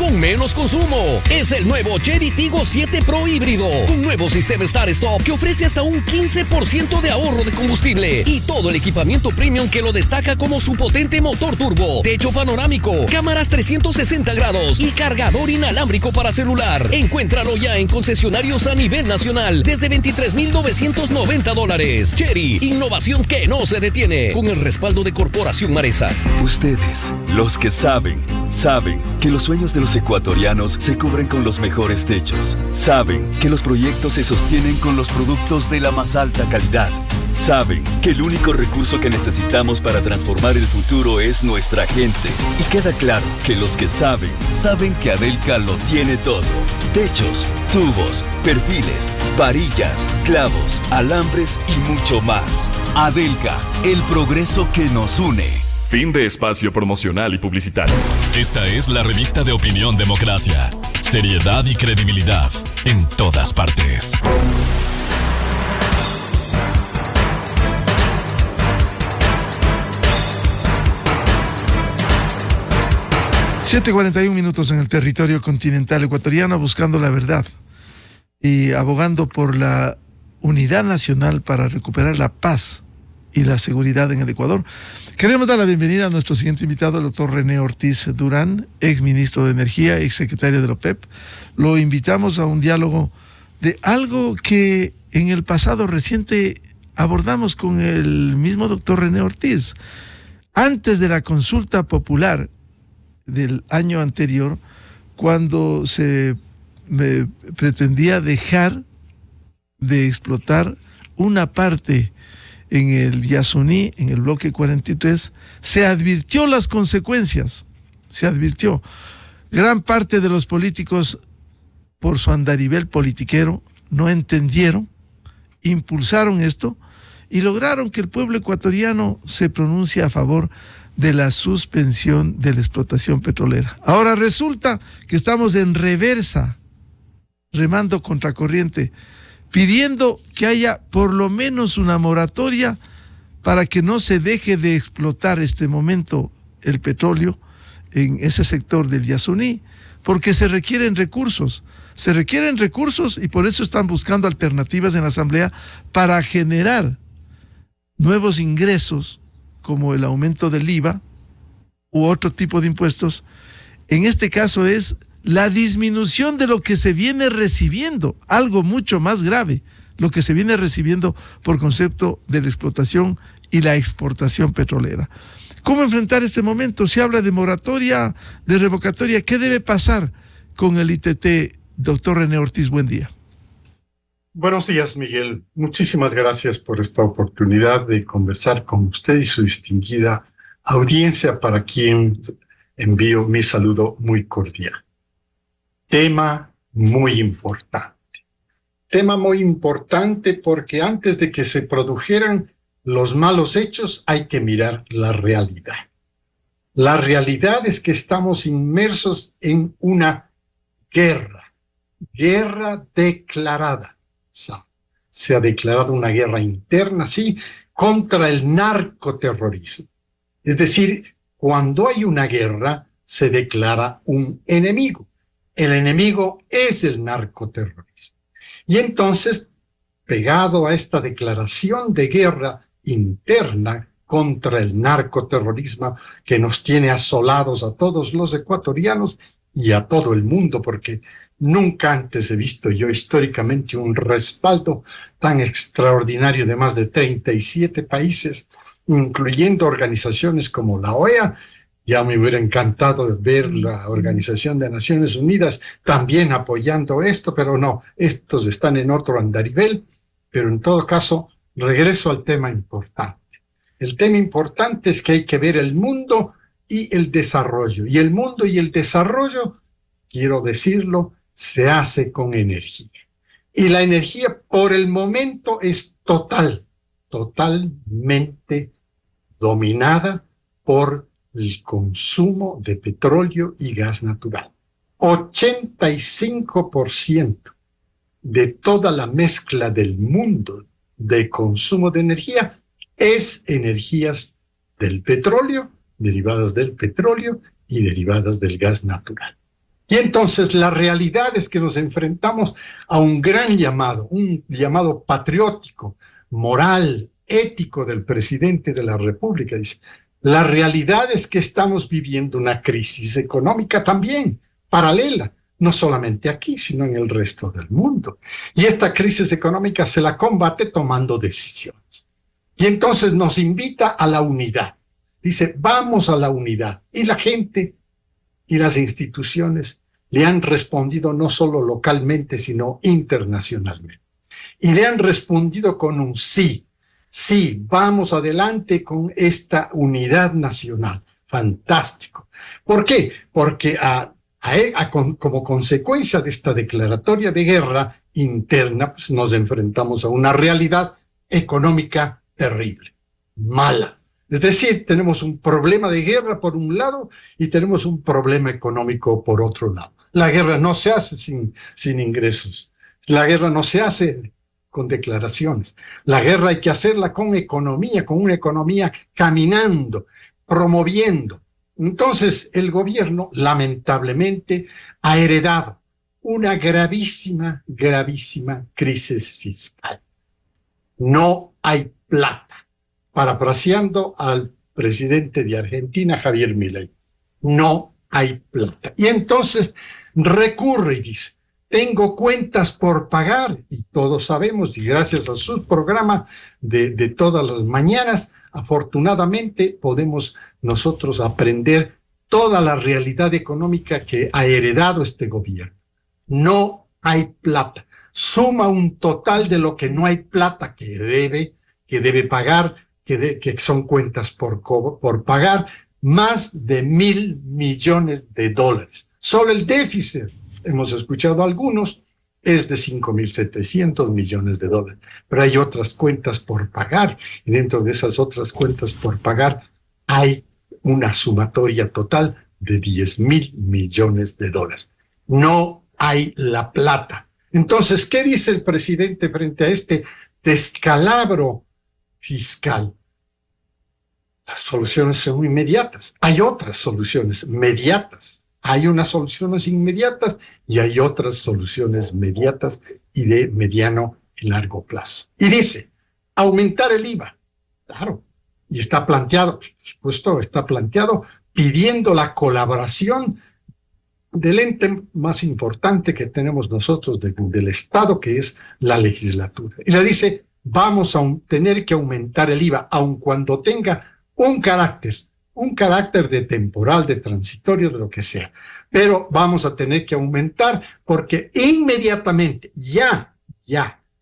con menos consumo. Es el nuevo Chery Tiggo 7 Pro híbrido, con nuevo sistema Start-Stop que ofrece hasta un 15% de ahorro de combustible y todo el equipamiento premium que lo destaca como su potente motor turbo, techo panorámico, cámaras 360 grados y cargador inalámbrico para celular. Encuéntralo ya en concesionarios a nivel nacional desde $23,990. Chery, innovación que no se detiene, con el respaldo de Corporación Maresa. Ustedes, los que saben que los sueños de los ecuatorianos se cubren con los mejores techos. Saben que los proyectos se sostienen con los productos de la más alta calidad. Saben que el único recurso que necesitamos para transformar el futuro es nuestra gente. Y queda claro que los que saben que Adelca lo tiene todo. Techos, tubos, perfiles, varillas, clavos, alambres y mucho más. Adelca, el progreso que nos une. Fin de espacio promocional y publicitario. Esta es la revista de opinión Democracia. Seriedad y credibilidad en todas partes. Siete 41 minutos en el territorio continental ecuatoriano, buscando la verdad y abogando por la unidad nacional para recuperar la paz y la seguridad en el Ecuador. Queremos dar la bienvenida a nuestro siguiente invitado, el doctor René Ortiz Durán, ex ministro de Energía, ex secretario de la OPEP. Lo invitamos a un diálogo de algo que en el pasado reciente abordamos con el mismo doctor René Ortiz. Antes de la consulta popular del año anterior, cuando se pretendía dejar de explotar una parte en el Yasuní, en el bloque 43, se advirtió las consecuencias, se advirtió. Gran parte de los políticos, por su andarivel politiquero, no entendieron, impulsaron esto y lograron que el pueblo ecuatoriano se pronuncie a favor de la suspensión de la explotación petrolera. Ahora resulta que estamos en reversa, remando contracorriente, pidiendo que haya por lo menos una moratoria para que no se deje de explotar este momento el petróleo en ese sector del Yasuní, porque se requieren recursos y por eso están buscando alternativas en la Asamblea para generar nuevos ingresos como el aumento del IVA u otro tipo de impuestos. En este caso es la disminución de lo que se viene recibiendo, algo mucho más grave, lo que se viene recibiendo por concepto de la explotación y la exportación petrolera. ¿Cómo enfrentar este momento? Se habla de moratoria, de revocatoria. ¿Qué debe pasar con el ITT? Doctor René Ortiz, buen día. Buenos días, Miguel. Muchísimas gracias por esta oportunidad de conversar con usted y su distinguida audiencia, para quien envío mi saludo muy cordial. Tema muy importante porque antes de que se produjeran los malos hechos hay que mirar la realidad. La realidad es que estamos inmersos en una guerra declarada. Se ha declarado una guerra interna, sí, contra el narcoterrorismo. Es decir, cuando hay una guerra se declara un enemigo. El enemigo es el narcoterrorismo. Y entonces, pegado a esta declaración de guerra interna contra el narcoterrorismo que nos tiene asolados a todos los ecuatorianos y a todo el mundo, porque nunca antes he visto yo históricamente un respaldo tan extraordinario de más de 37 países, incluyendo organizaciones como la OEA. Ya me hubiera encantado ver la Organización de Naciones Unidas también apoyando esto, pero no, estos están en otro andarivel. Pero en todo caso, regreso al tema importante. El tema importante es que hay que ver el mundo y el desarrollo. Y el mundo y el desarrollo, quiero decirlo, se hace con energía. Y la energía por el momento es totalmente dominada por el consumo de petróleo y gas natural. 85% de toda la mezcla del mundo de consumo de energía es energías del petróleo, derivadas del petróleo y derivadas del gas natural. Y entonces la realidad es que nos enfrentamos a un gran llamado, un llamado patriótico, moral, ético del presidente de la República. Dice, la realidad es que estamos viviendo una crisis económica también, paralela, no solamente aquí, sino en el resto del mundo. Y esta crisis económica se la combate tomando decisiones. Y entonces nos invita a la unidad. Dice, vamos a la unidad. Y la gente y las instituciones le han respondido no solo localmente, sino internacionalmente. Y le han respondido con un sí. Sí, vamos adelante con esta unidad nacional. Fantástico. ¿Por qué? Porque como consecuencia de esta declaratoria de guerra interna, pues nos enfrentamos a una realidad económica terrible, mala. Es decir, tenemos un problema de guerra por un lado y tenemos un problema económico por otro lado. La guerra no se hace sin ingresos. La guerra no se hace con declaraciones. La guerra hay que hacerla con economía, con una economía caminando, promoviendo. Entonces, el gobierno, lamentablemente, ha heredado una gravísima, gravísima crisis fiscal. No hay plata. Parafraseando al presidente de Argentina, Javier Milei, no hay plata. Y entonces recurre y dice, tengo cuentas por pagar, y todos sabemos, y gracias a su programa de todas las mañanas, afortunadamente podemos nosotros aprender toda la realidad económica que ha heredado este gobierno. No hay plata. Suma un total de lo que no hay plata que debe pagar, que son cuentas por pagar, más de $1,000 millones. Solo el déficit, hemos escuchado algunos, es de $5,700 millones. Pero hay otras cuentas por pagar, y dentro de esas otras cuentas por pagar hay una sumatoria total de $10,000 millones. No hay la plata. Entonces, ¿qué dice el presidente frente a este descalabro fiscal? Las soluciones son inmediatas. Hay otras soluciones mediatas. Hay unas soluciones inmediatas y hay otras soluciones mediatas y de mediano y largo plazo. Y dice, aumentar el IVA. Claro. Y está planteado, por supuesto, está planteado pidiendo la colaboración del ente más importante que tenemos nosotros del Estado, que es la legislatura. Y le dice, vamos a tener que aumentar el IVA, aun cuando tenga un carácter de temporal, de transitorio, de lo que sea. Pero vamos a tener que aumentar porque inmediatamente, ya,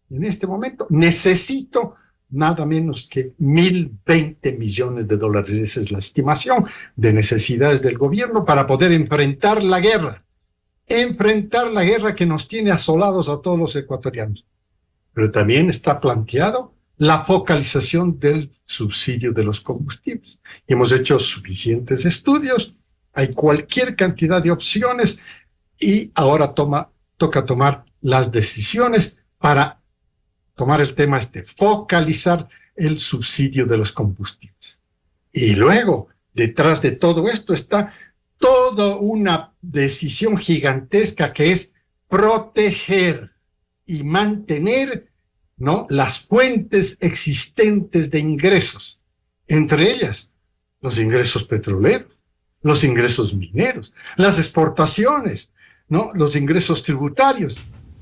en este momento, necesito nada menos que $1,020 millones. Esa es la estimación de necesidades del gobierno para poder enfrentar la guerra que nos tiene asolados a todos los ecuatorianos. Pero también está planteado la focalización del subsidio de los combustibles. Hemos hecho suficientes estudios, hay cualquier cantidad de opciones y ahora toca tomar las decisiones para tomar el tema focalizar el subsidio de los combustibles. Y luego, detrás de todo esto está toda una decisión gigantesca que es proteger y mantener, ¿no?, las fuentes existentes de ingresos, entre ellas los ingresos petroleros, los ingresos mineros, las exportaciones, ¿no?, los ingresos tributarios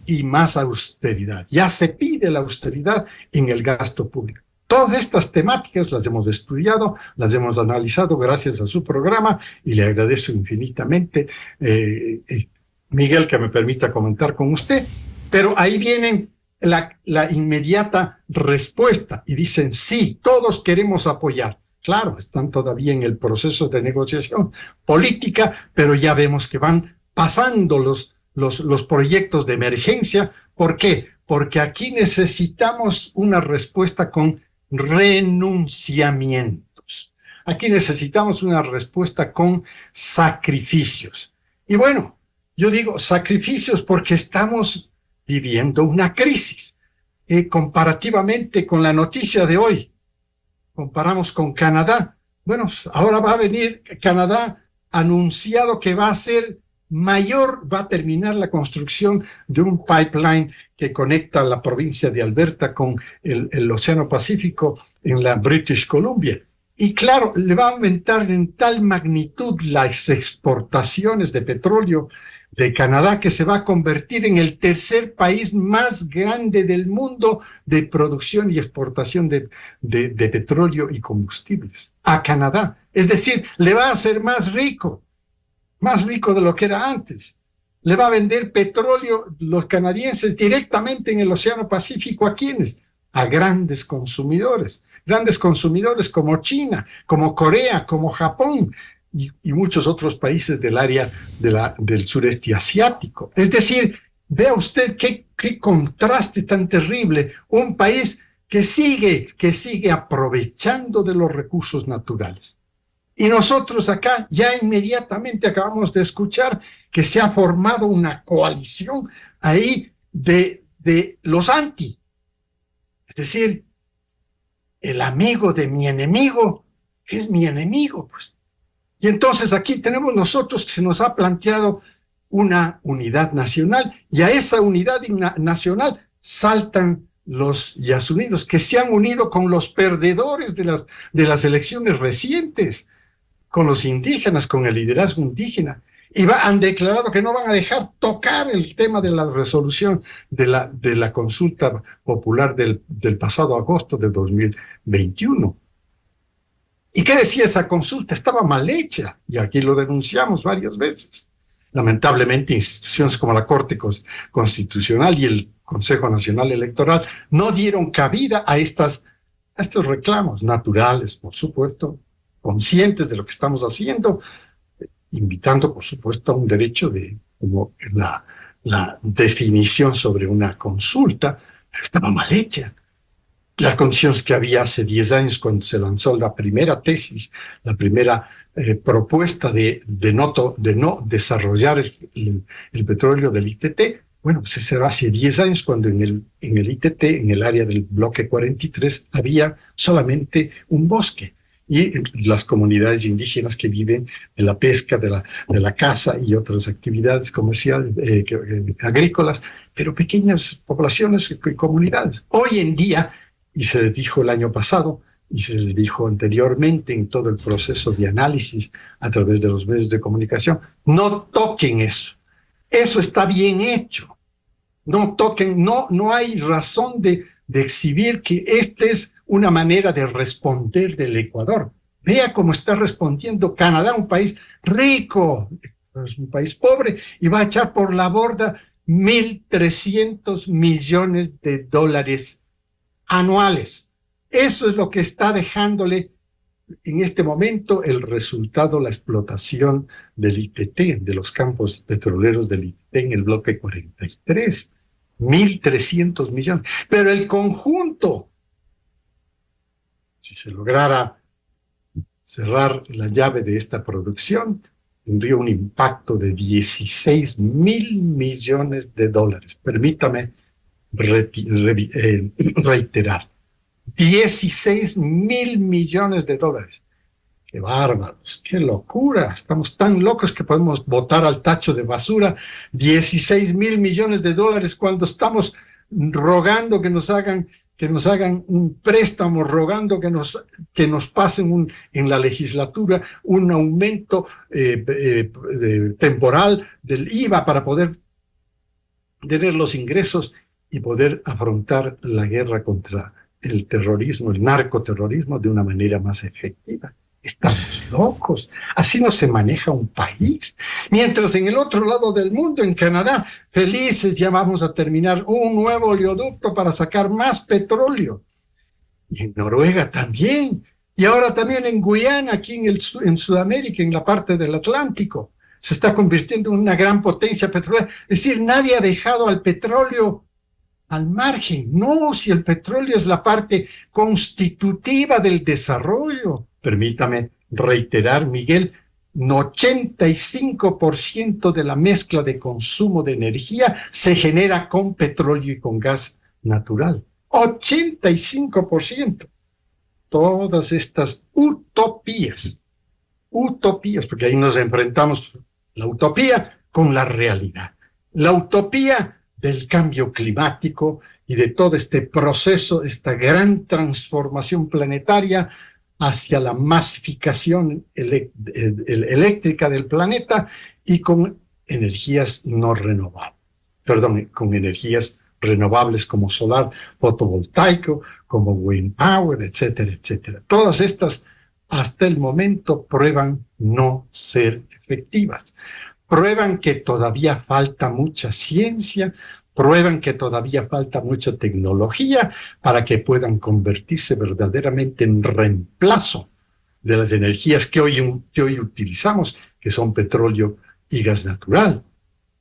y más austeridad. Ya se pide la austeridad en el gasto público. Todas estas temáticas las hemos estudiado, las hemos analizado gracias a su programa y le agradezco infinitamente, Miguel, que me permita comentar con usted. Pero ahí vienen la inmediata respuesta y dicen, sí, todos queremos apoyar. Claro, están todavía en el proceso de negociación política, pero ya vemos que van pasando los proyectos de emergencia. ¿Por qué? Porque aquí necesitamos una respuesta con renunciamientos. Aquí necesitamos una respuesta con sacrificios. Y bueno, yo digo sacrificios porque estamos viviendo una crisis. Comparativamente con la noticia de hoy, comparamos con Canadá. Bueno, ahora va a venir Canadá anunciado que va a ser mayor va a terminar la construcción de un pipeline que conecta la provincia de Alberta con el Océano Pacífico en la British Columbia. Y claro, le va a aumentar en tal magnitud las exportaciones de petróleo de Canadá que se va a convertir en el tercer país más grande del mundo de producción y exportación de petróleo y combustibles a Canadá. Es decir, le va a hacer más rico de lo que era antes. Le va a vender petróleo los canadienses directamente en el Océano Pacífico. ¿A quiénes? A grandes consumidores como China, como Corea, como Japón y muchos otros países del área del sureste asiático. Es decir, vea usted qué contraste tan terrible. Un país que sigue aprovechando de los recursos naturales. Y nosotros acá ya inmediatamente acabamos de escuchar que se ha formado una coalición ahí de los anti. Es decir, el amigo de mi enemigo es mi enemigo, pues. Y entonces aquí tenemos nosotros que se nos ha planteado una unidad nacional, y a esa unidad nacional saltan los Yasunidos, que se han unido con los perdedores de las elecciones recientes, con los indígenas, con el liderazgo indígena, y han declarado que no van a dejar tocar el tema de la resolución de la consulta popular del pasado agosto de 2021. ¿Y qué decía esa consulta? Estaba mal hecha, y aquí lo denunciamos varias veces. Lamentablemente, instituciones como la Corte Constitucional y el Consejo Nacional Electoral no dieron cabida a estos reclamos naturales, por supuesto, conscientes de lo que estamos haciendo, invitando, por supuesto, a un derecho como la definición sobre una consulta, pero estaba mal hecha. Las condiciones que había hace 10 años cuando se lanzó la primera tesis, la primera propuesta de no desarrollar el petróleo del ITT, bueno, pues eso era hace 10 años cuando en el ITT, en el área del bloque 43, había solamente un bosque. Y las comunidades indígenas que viven de la pesca, de la caza y otras actividades comerciales, agrícolas, pero pequeñas poblaciones y comunidades. Hoy en día, y se les dijo el año pasado, y se les dijo anteriormente en todo el proceso de análisis a través de los medios de comunicación, no toquen eso. Eso está bien hecho. No toquen, no hay razón de exhibir que esta es una manera de responder del Ecuador. Vea cómo está respondiendo Canadá, un país rico, es un país pobre, y va a echar por la borda 1.300 millones de dólares anuales. Eso es lo que está dejándole en este momento el resultado, la explotación del ITT, de los campos petroleros del ITT en el bloque 43. 1.300 millones. Pero el conjunto, si se lograra cerrar la llave de esta producción, tendría un impacto de 16.000 millones de dólares. Permítame reiterar. 16.000 millones de dólares. ¡Qué bárbaros! ¡Qué locura! Estamos tan locos que podemos botar al tacho de basura 16.000 millones de dólares cuando estamos rogando que nos hagan un préstamo, rogando que nos pasen en la legislatura un aumento temporal del IVA para poder tener los ingresos y poder afrontar la guerra contra el terrorismo, el narcoterrorismo de una manera más efectiva. Estamos locos. Así no se maneja un país. Mientras en el otro lado del mundo, en Canadá, felices ya vamos a terminar un nuevo oleoducto para sacar más petróleo. Y en Noruega también. Y ahora también en Guyana, aquí en Sudamérica, en la parte del Atlántico. Se está convirtiendo en una gran potencia petrolera. Es decir, nadie ha dejado al petróleo al margen. No, si el petróleo es la parte constitutiva del desarrollo. Permítame reiterar, Miguel, 85% de la mezcla de consumo de energía se genera con petróleo y con gas natural. 85%. Todas estas utopías, porque ahí nos enfrentamos la utopía con la realidad. La utopía del cambio climático y de todo este proceso, esta gran transformación planetaria hacia la masificación eléctrica del planeta y con energías no renovables, con energías renovables como solar fotovoltaico, como wind power, etcétera, etcétera. Todas estas hasta el momento prueban no ser efectivas. Prueban que todavía falta mucha ciencia, prueban que todavía falta mucha tecnología para que puedan convertirse verdaderamente en reemplazo de las energías que hoy utilizamos, que son petróleo y gas natural.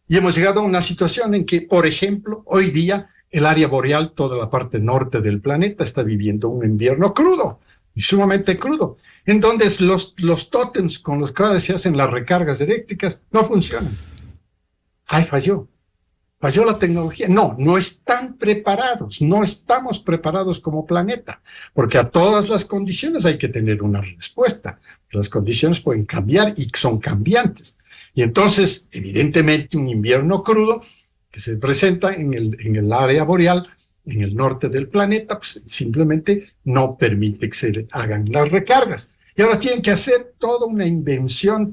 Y hemos llegado a una situación en que, por ejemplo, hoy día el área boreal, toda la parte norte del planeta, está viviendo un invierno crudo, y sumamente crudo, en donde los tótems con los cuales se hacen las recargas eléctricas no funcionan. ¡Ay, falló! ¿Falló la tecnología? No están preparados, no estamos preparados como planeta, porque a todas las condiciones hay que tener una respuesta. Las condiciones pueden cambiar y son cambiantes. Y entonces, evidentemente, un invierno crudo que se presenta en el área boreal, en el norte del planeta, pues simplemente no permite que se hagan las recargas. Y ahora tienen que hacer toda una invención,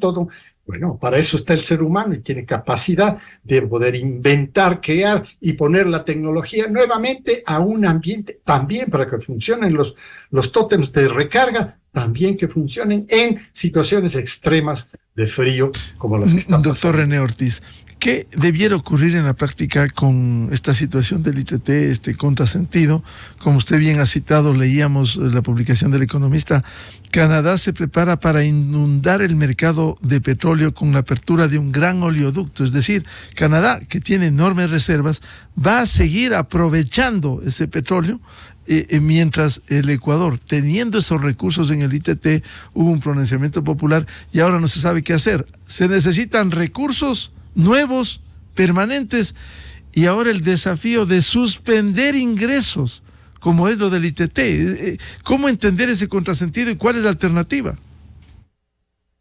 bueno, para eso está el ser humano y tiene capacidad de poder inventar, crear y poner la tecnología nuevamente a un ambiente, también para que funcionen los tótems de recarga, también que funcionen en situaciones extremas de frío como las que están pasando. Doctor René Ortiz, ¿qué debiera ocurrir en la práctica con esta situación del ITT, este contrasentido? Como usted bien ha citado, leíamos la publicación del Economista, Canadá se prepara para inundar el mercado de petróleo con la apertura de un gran oleoducto. Es decir, Canadá, que tiene enormes reservas, va a seguir aprovechando ese petróleo, mientras el Ecuador, teniendo esos recursos en el ITT, hubo un pronunciamiento popular y ahora no se sabe qué hacer. Se necesitan recursos nuevos, permanentes, y ahora el desafío de suspender ingresos, como es lo del ITT. ¿Cómo entender ese contrasentido y cuál es la alternativa?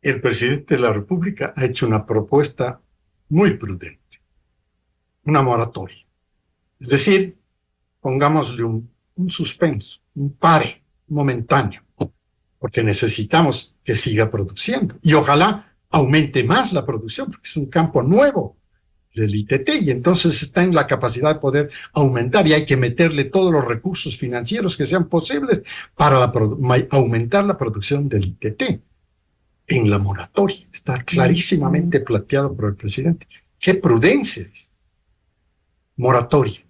El presidente de la República ha hecho una propuesta muy prudente, una moratoria. Es decir, pongámosle un suspenso, un pare momentáneo, porque necesitamos que siga produciendo y ojalá aumente más la producción, porque es un campo nuevo del ITT y entonces está en la capacidad de poder aumentar y hay que meterle todos los recursos financieros que sean posibles para aumentar la producción del ITT. En la moratoria está clarísimamente planteado por el presidente. ¡Qué prudencia! Dice. Moratoria.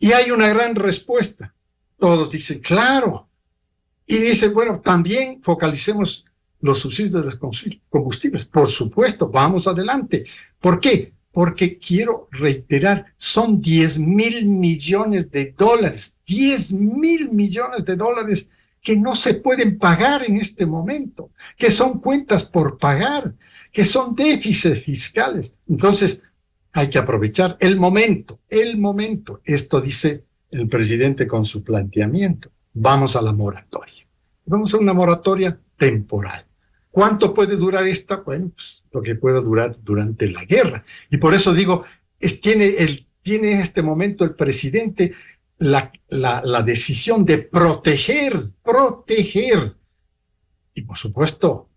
Y hay una gran respuesta. Todos dicen, claro. Y dicen, bueno, también focalicemos los subsidios de los combustibles. Por supuesto, vamos adelante. ¿Por qué? Porque quiero reiterar, son 10,000 millones de dólares, 10,000 millones de dólares que no se pueden pagar en este momento, que son cuentas por pagar, que son déficits fiscales. Entonces, hay que aprovechar el momento. Esto dice el presidente con su planteamiento. Vamos a la moratoria. Vamos a una moratoria temporal. ¿Cuánto puede durar esta? Bueno, pues lo que pueda durar durante la guerra. Y por eso digo, tiene en este momento el presidente la decisión de proteger, y por supuesto,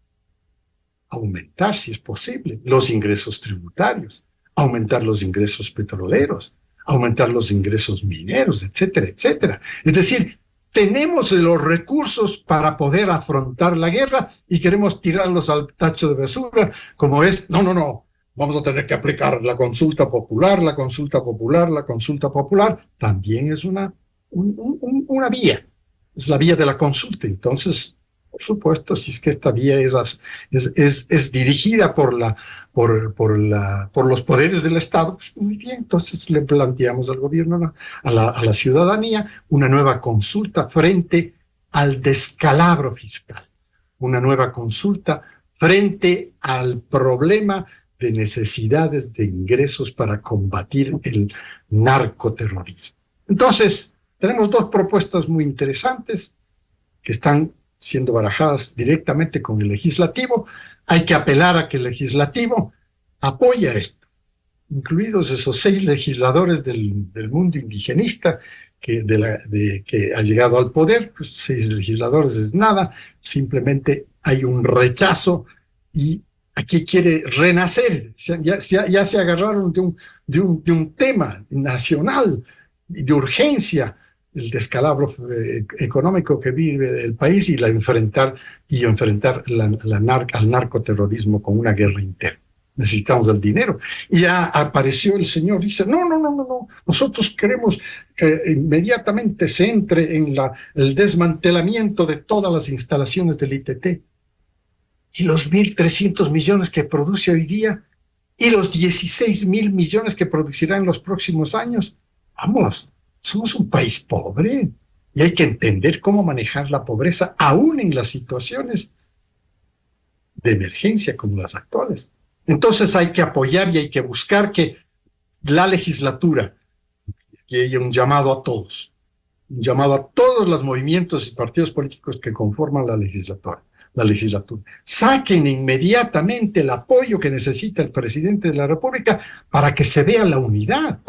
aumentar, si es posible, los ingresos tributarios, aumentar los ingresos petroleros, aumentar los ingresos mineros, etcétera, etcétera. Es decir, tenemos los recursos para poder afrontar la guerra y queremos tirarlos al tacho de basura, como es, no, vamos a tener que aplicar la consulta popular, también es una vía, es la vía de la consulta. Entonces, por supuesto, si es que esta vía es dirigida por los poderes del Estado, pues muy bien, entonces le planteamos al gobierno, a la ciudadanía, una nueva consulta frente al descalabro fiscal, una nueva consulta frente al problema de necesidades de ingresos para combatir el narcoterrorismo. Entonces, tenemos dos propuestas muy interesantes que están siendo barajadas directamente con el legislativo. Hay que apelar a que el legislativo apoye esto. incluidos esos 6 legisladores del mundo indigenista que ha llegado al poder. Pues 6 legisladores es nada, simplemente hay un rechazo y aquí quiere renacer. Ya se agarraron de un tema nacional de urgencia, el descalabro económico que vive el país y enfrentar al narcoterrorismo con una guerra interna. Necesitamos el dinero. Y ya apareció el señor, dice, no, nosotros queremos que inmediatamente se entre en el desmantelamiento de todas las instalaciones del ITT. Y los 1.300 millones que produce hoy día, y los 16.000 millones que producirá en los próximos años. Vamos, somos un país pobre, y hay que entender cómo manejar la pobreza, aún en las situaciones de emergencia como las actuales. Entonces hay que apoyar y hay que buscar que la legislatura, que haya un llamado a todos los movimientos y partidos políticos que conforman la legislatura, saquen inmediatamente el apoyo que necesita el presidente de la República para que se vea la unidad.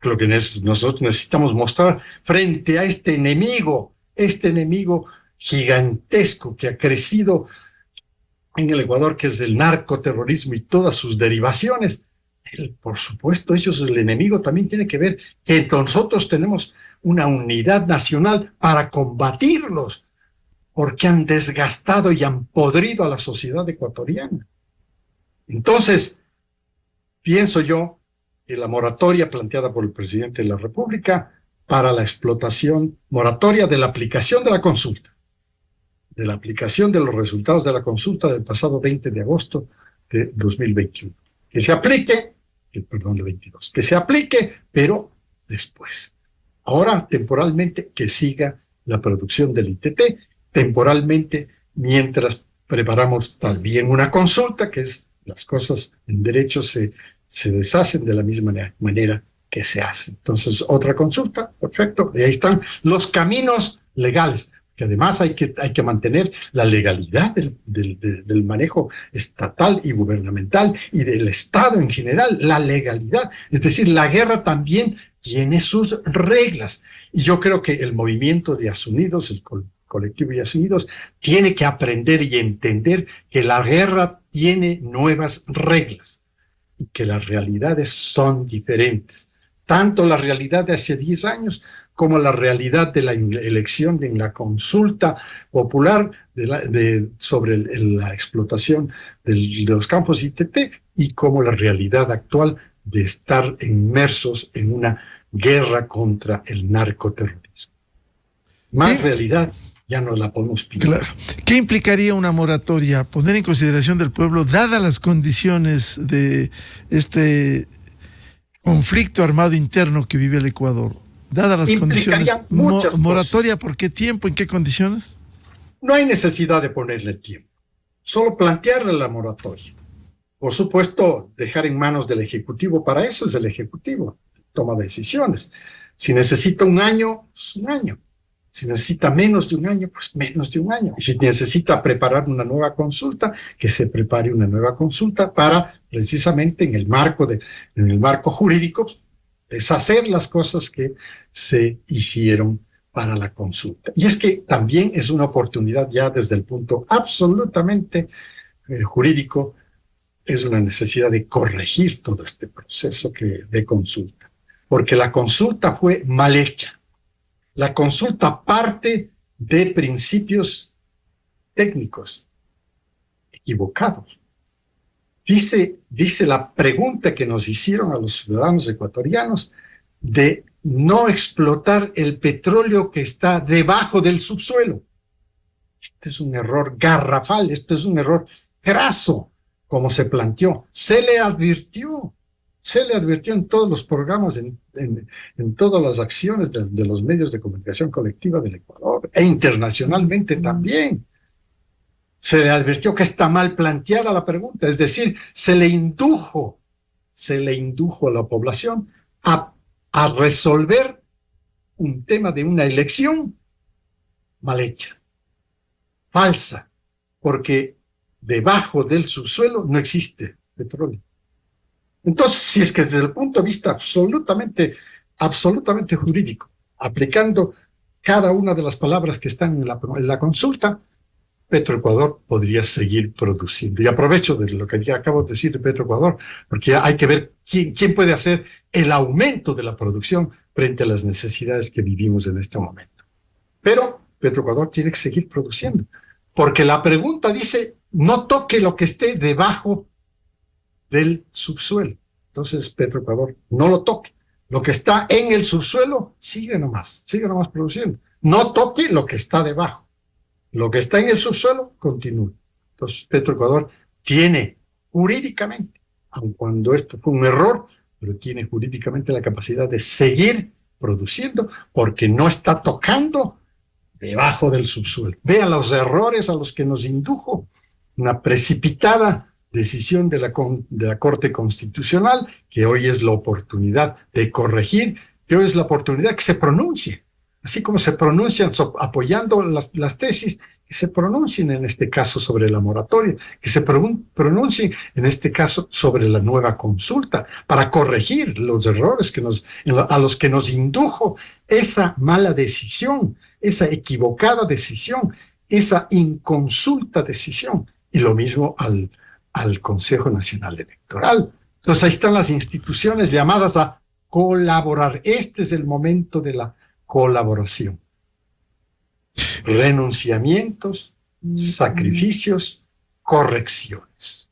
Lo que nosotros necesitamos mostrar frente a este enemigo gigantesco que ha crecido en el Ecuador, que es el narcoterrorismo y todas sus derivaciones. Por supuesto, el enemigo también tiene que ver que nosotros tenemos una unidad nacional para combatirlos, porque han desgastado y han podrido a la sociedad ecuatoriana. Entonces, pienso yo que la moratoria planteada por el presidente de la República para la explotación, moratoria de la aplicación de la consulta, de la aplicación de los resultados de la consulta del pasado 20 de agosto de 2021. Que se aplique, perdón, el 22, que se aplique, pero después. Ahora, temporalmente, que siga la producción del ITT, temporalmente, mientras preparamos también una consulta, que es las cosas en derecho se deshacen de la misma manera que se hacen. Entonces, otra consulta, perfecto, y ahí están los caminos legales, que además hay que mantener la legalidad del manejo estatal y gubernamental y del Estado en general, la legalidad. Es decir, la guerra también tiene sus reglas. Y yo creo que el movimiento de Asunidos, el colectivo de Asunidos, tiene que aprender y entender que la guerra tiene nuevas reglas y que las realidades son diferentes. Tanto la realidad de hace 10 años como la realidad de la elección en la consulta popular sobre la explotación de los campos ITT, y como la realidad actual de estar inmersos en una guerra contra el narcoterrorismo. Más realidad ya no la podemos pintar. Claro. ¿Qué implicaría una moratoria? Poner en consideración del pueblo, dadas las condiciones de este conflicto armado interno que vive el Ecuador. Dadas las condiciones, moratoria, ¿por qué tiempo? ¿En qué condiciones? No hay necesidad de ponerle tiempo, solo plantearle la moratoria. Por supuesto, dejar en manos del Ejecutivo, para eso es el Ejecutivo, toma decisiones. Si necesita un año, pues un año. Si necesita menos de un año, pues menos de un año. Y si necesita preparar una nueva consulta, que se prepare una nueva consulta para, precisamente en el marco jurídico, deshacer las cosas que se hicieron para la consulta. Y es que también es una oportunidad ya desde el punto absolutamente jurídico, es una necesidad de corregir todo este proceso de consulta, porque la consulta fue mal hecha. La consulta parte de principios técnicos equivocados. Dice la pregunta que nos hicieron a los ciudadanos ecuatorianos de no explotar el petróleo que está debajo del subsuelo. Este es un error garrafal, esto es un error craso, como se planteó. Se le advirtió en todos los programas, en todas las acciones de los medios de comunicación colectiva del Ecuador e internacionalmente también. Se le advirtió que está mal planteada la pregunta, es decir, se le indujo a la población a resolver un tema de una elección mal hecha, falsa, porque debajo del subsuelo no existe petróleo. Entonces, si es que desde el punto de vista absolutamente jurídico, aplicando cada una de las palabras que están en la consulta, Petroecuador podría seguir produciendo. Y aprovecho de lo que ya acabo de decir de Petroecuador, porque hay que ver quién puede hacer el aumento de la producción frente a las necesidades que vivimos en este momento. Pero Petroecuador tiene que seguir produciendo, porque la pregunta dice, no toque lo que esté debajo del subsuelo. Entonces, Petroecuador, no lo toque. Lo que está en el subsuelo, sigue nomás produciendo. No toque lo que está debajo. Lo que está en el subsuelo, continúe. Entonces, Petroecuador tiene jurídicamente, aun cuando esto fue un error, pero tiene jurídicamente la capacidad de seguir produciendo porque no está tocando debajo del subsuelo. Vean los errores a los que nos indujo una precipitada decisión de la Corte Constitucional, que hoy es la oportunidad de corregir, que hoy es la oportunidad que se pronuncie. Así como se pronuncian apoyando las tesis, que se pronuncien en este caso sobre la moratoria, que se pronuncien en este caso sobre la nueva consulta, para corregir los errores a los que nos indujo esa mala decisión, esa equivocada decisión, esa inconsulta decisión, y lo mismo al Consejo Nacional Electoral. Entonces ahí están las instituciones llamadas a colaborar. Este es el momento de la colaboración. Renunciamientos, sacrificios, correcciones.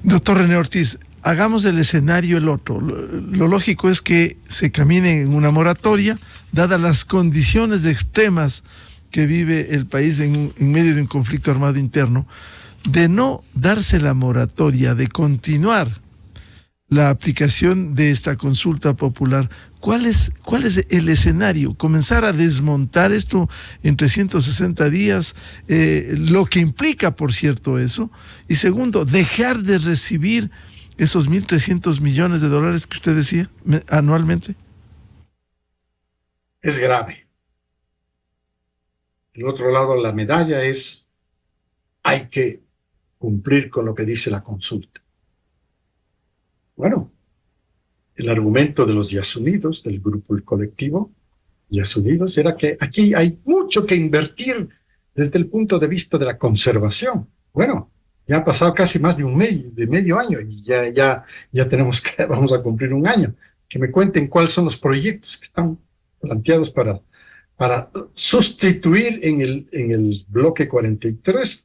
Doctor René Ortiz, hagamos el escenario el otro. Lo lógico es que se camine en una moratoria, dadas las condiciones extremas que vive el país en medio de un conflicto armado interno. De no darse la moratoria, de continuar la aplicación de esta consulta popular, ¿cuál es el escenario? ¿Comenzar a desmontar esto en 360 días? Lo que implica, por cierto, eso. Y segundo, dejar de recibir esos 1.300 millones de dólares que usted decía anualmente. Es grave. El otro lado de la medalla es, hay que cumplir con lo que dice la consulta. Bueno, el argumento de los Yasunidos, del grupo El Colectivo Yasunidos, era que aquí hay mucho que invertir desde el punto de vista de la conservación. Bueno, ya ha pasado casi más de medio año y ya vamos a cumplir un año. Que me cuenten cuáles son los proyectos que están planteados para sustituir en el bloque 43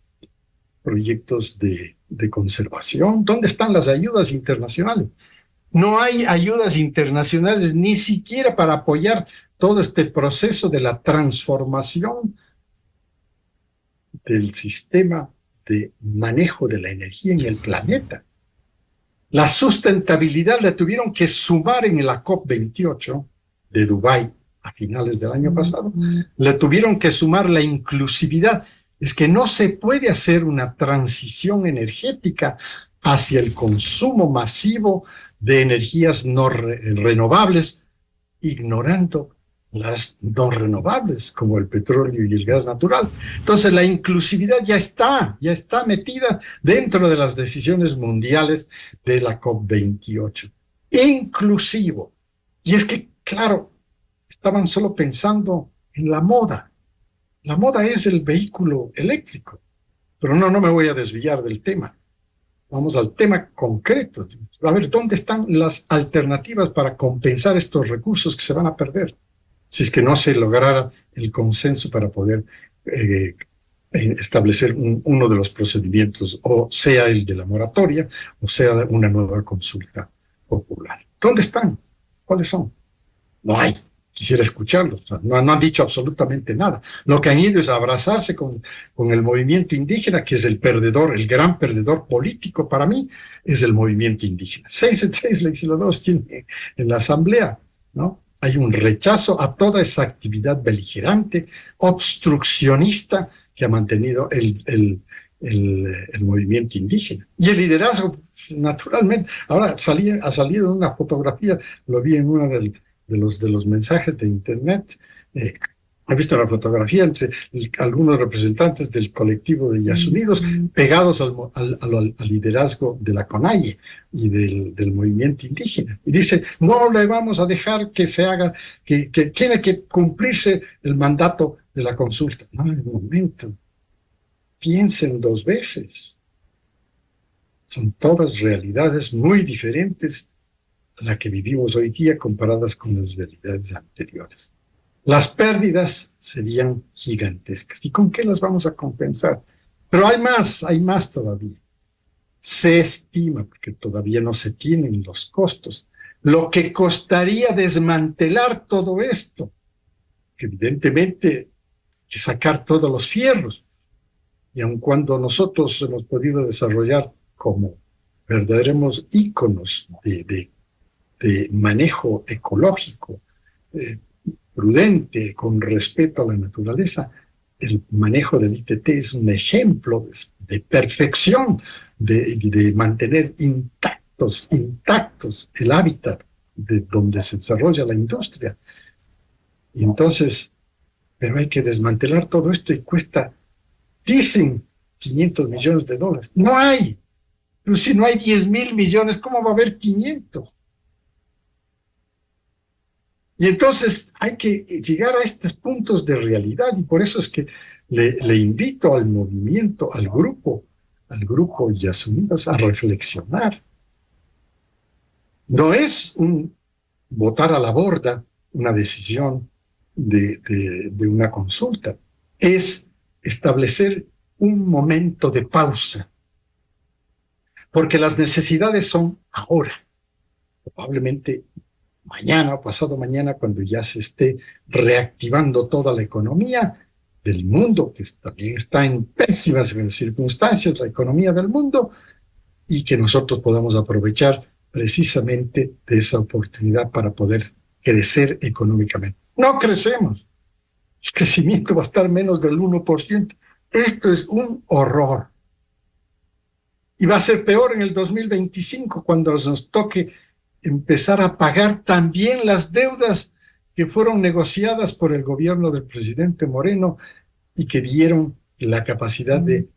proyectos de conservación. ¿Dónde están las ayudas internacionales? No hay ayudas internacionales ni siquiera para apoyar todo este proceso de la transformación del sistema de manejo de la energía en el planeta. La sustentabilidad la tuvieron que sumar en la COP28 de Dubái a finales del año pasado. Le tuvieron que sumar la inclusividad. Es que no se puede hacer una transición energética hacia el consumo masivo de energías no renovables, ignorando las no renovables, como el petróleo y el gas natural. Entonces la inclusividad ya está metida dentro de las decisiones mundiales de la COP28. Inclusivo. Y es que, claro, estaban solo pensando en la moda. La moda es el vehículo eléctrico. Pero no me voy a desviar del tema. Vamos al tema concreto. A ver, ¿dónde están las alternativas para compensar estos recursos que se van a perder? Si es que no se lograra el consenso para poder establecer uno de los procedimientos, o sea el de la moratoria, o sea una nueva consulta popular. ¿Dónde están? ¿Cuáles son? No hay. Quisiera escucharlos. O sea, no han dicho absolutamente nada. Lo que han ido es abrazarse con el movimiento indígena, que es el perdedor, el gran perdedor político para mí, es el movimiento indígena. 6 legisladores tiene en la asamblea, ¿no? Hay un rechazo a toda esa actividad beligerante, obstruccionista que ha mantenido el movimiento indígena. Y el liderazgo, naturalmente, ahora ha salido una fotografía, lo vi en una de los mensajes de internet, he visto la fotografía entre algunos representantes del colectivo de Yasunídos pegados al liderazgo de la CONAIE y del movimiento indígena. Y dice, no le vamos a dejar que se haga, que tiene que cumplirse el mandato de la consulta. No, en un momento. Piensen 2 veces. Son todas realidades muy diferentes a la que vivimos hoy día comparadas con las realidades anteriores. Las pérdidas serían gigantescas. ¿Y con qué las vamos a compensar? Pero hay más todavía. Se estima, porque todavía no se tienen los costos, lo que costaría desmantelar todo esto, que evidentemente hay que sacar todos los fierros. Y aun cuando nosotros hemos podido desarrollar como verdaderos íconos de manejo ecológico, prudente, con respeto a la naturaleza, el manejo del ITT es un ejemplo de perfección, de mantener intactos el hábitat de donde se desarrolla la industria. Y entonces, pero hay que desmantelar todo esto y cuesta, dicen, $500 millones. No hay. Pero si no hay 10.000 millones, ¿cómo va a haber 500? Y entonces hay que llegar a estos puntos de realidad, y por eso es que le invito al movimiento, al grupo Yasunídos a reflexionar. No es botar a la borda una decisión de una consulta, es establecer un momento de pausa, porque las necesidades son ahora, probablemente mañana o pasado mañana, cuando ya se esté reactivando toda la economía del mundo, que también está en pésimas circunstancias, la economía del mundo, y que nosotros podamos aprovechar precisamente de esa oportunidad para poder crecer económicamente. No crecemos. El crecimiento va a estar menos del 1%. Esto es un horror. Y va a ser peor en el 2025, cuando nos toque empezar a pagar también las deudas que fueron negociadas por el gobierno del presidente Moreno y que dieron la capacidad de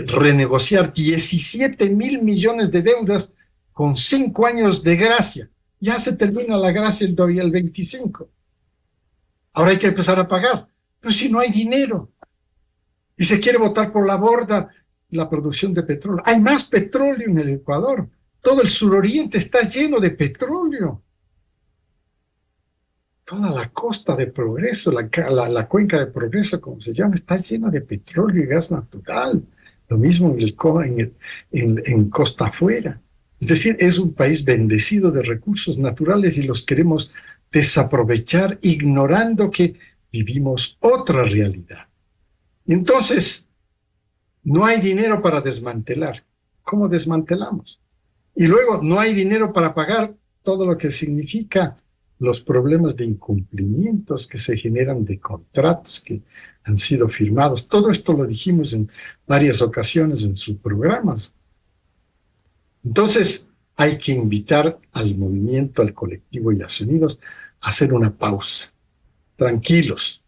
renegociar 17.000 millones de deudas con 5 años de gracia. Ya se termina la gracia el 25. Ahora hay que empezar a pagar. Pero si no hay dinero y se quiere botar por la borda la producción de petróleo. Hay más petróleo en el Ecuador. Todo el suroriente está lleno de petróleo. Toda la costa de Progreso, la cuenca de Progreso, como se llama, está llena de petróleo y gas natural. Lo mismo en Costa Afuera. Es decir, es un país bendecido de recursos naturales y los queremos desaprovechar, ignorando que vivimos otra realidad. Y entonces, no hay dinero para desmantelar. ¿Cómo desmantelamos? Y luego no hay dinero para pagar todo lo que significa los problemas de incumplimientos que se generan de contratos que han sido firmados. Todo esto lo dijimos en varias ocasiones en sus programas. Entonces hay que invitar al movimiento, al colectivo Yasunídos a hacer una pausa. Tranquilos,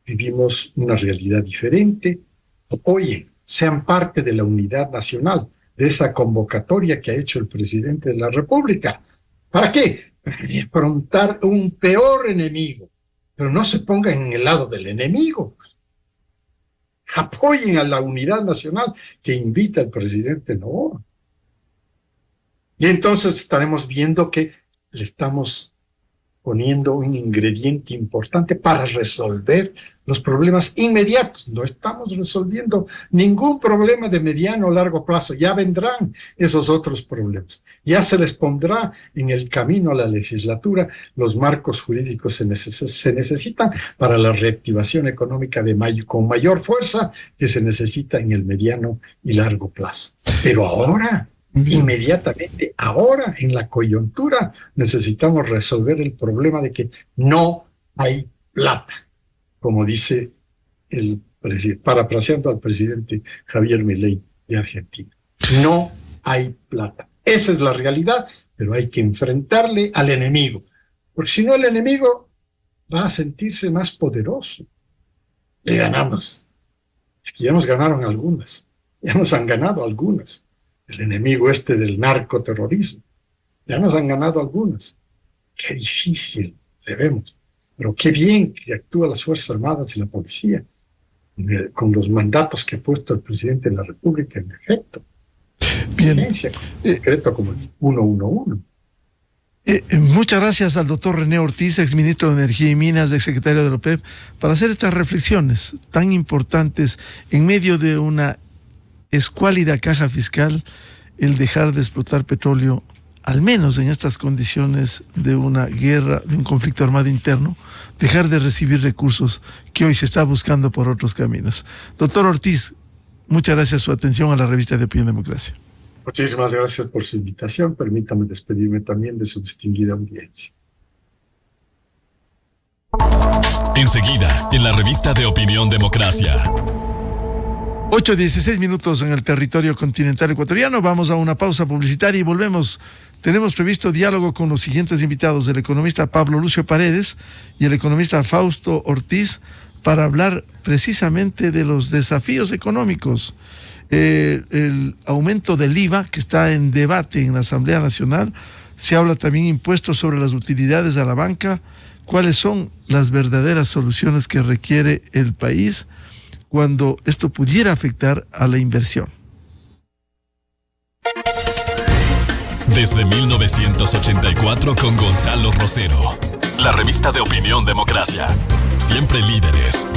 vivimos una realidad diferente. Oye, sean parte de la unidad nacional, de esa convocatoria que ha hecho el presidente de la República. ¿Para qué? Para afrontar un peor enemigo. Pero no se pongan en el lado del enemigo. Apoyen a la unidad nacional que invita el presidente Noboa. Y entonces estaremos viendo que le estamos poniendo un ingrediente importante para resolver los problemas inmediatos. No estamos resolviendo ningún problema de mediano o largo plazo. Ya vendrán esos otros problemas. Ya se les pondrá en el camino a la legislatura los marcos jurídicos se necesitan para la reactivación económica con mayor fuerza que se necesita en el mediano y largo plazo. Pero ahora, inmediatamente, ahora, en la coyuntura, necesitamos resolver el problema de que no hay plata, como dice parafraseando al presidente Javier Milei de Argentina. No hay plata. Esa es la realidad, pero hay que enfrentarle al enemigo, porque si no el enemigo va a sentirse más poderoso. Le ganamos. Es que ya nos ganaron algunas. Ya nos han ganado algunas. El enemigo este del narcoterrorismo. Ya nos han ganado algunas. Qué difícil le vemos. Pero qué bien que actúan las Fuerzas Armadas y la policía con los mandatos que ha puesto el presidente de la República en efecto. Bien. Concreto como el 111. Muchas gracias al doctor René Ortiz, exministro de Energía y Minas, exsecretario de la OPEP, para hacer estas reflexiones tan importantes en medio de una escuálida caja fiscal, el dejar de explotar petróleo, al menos en estas condiciones de una guerra, de un conflicto armado interno, dejar de recibir recursos que hoy se está buscando por otros caminos. Doctor Ortiz, muchas gracias por su atención a la revista de Opinión Democracia. Muchísimas gracias por su invitación. Permítame despedirme también de su distinguida audiencia. Enseguida, en la revista de Opinión Democracia. 8:16 minutos en el territorio continental ecuatoriano. Vamos a una pausa publicitaria y volvemos. Tenemos previsto diálogo con los siguientes invitados, el economista Pablo Lucio Paredes y el economista Fausto Ortiz, para hablar precisamente de los desafíos económicos. El aumento del IVA que está en debate en la Asamblea Nacional. Se habla también impuestos sobre las utilidades a la banca. ¿Cuáles son las verdaderas soluciones que requiere el país cuando esto pudiera afectar a la inversión? Desde 1984 con Gonzalo Rosero. La revista de Opinión Democracia. Siempre líderes,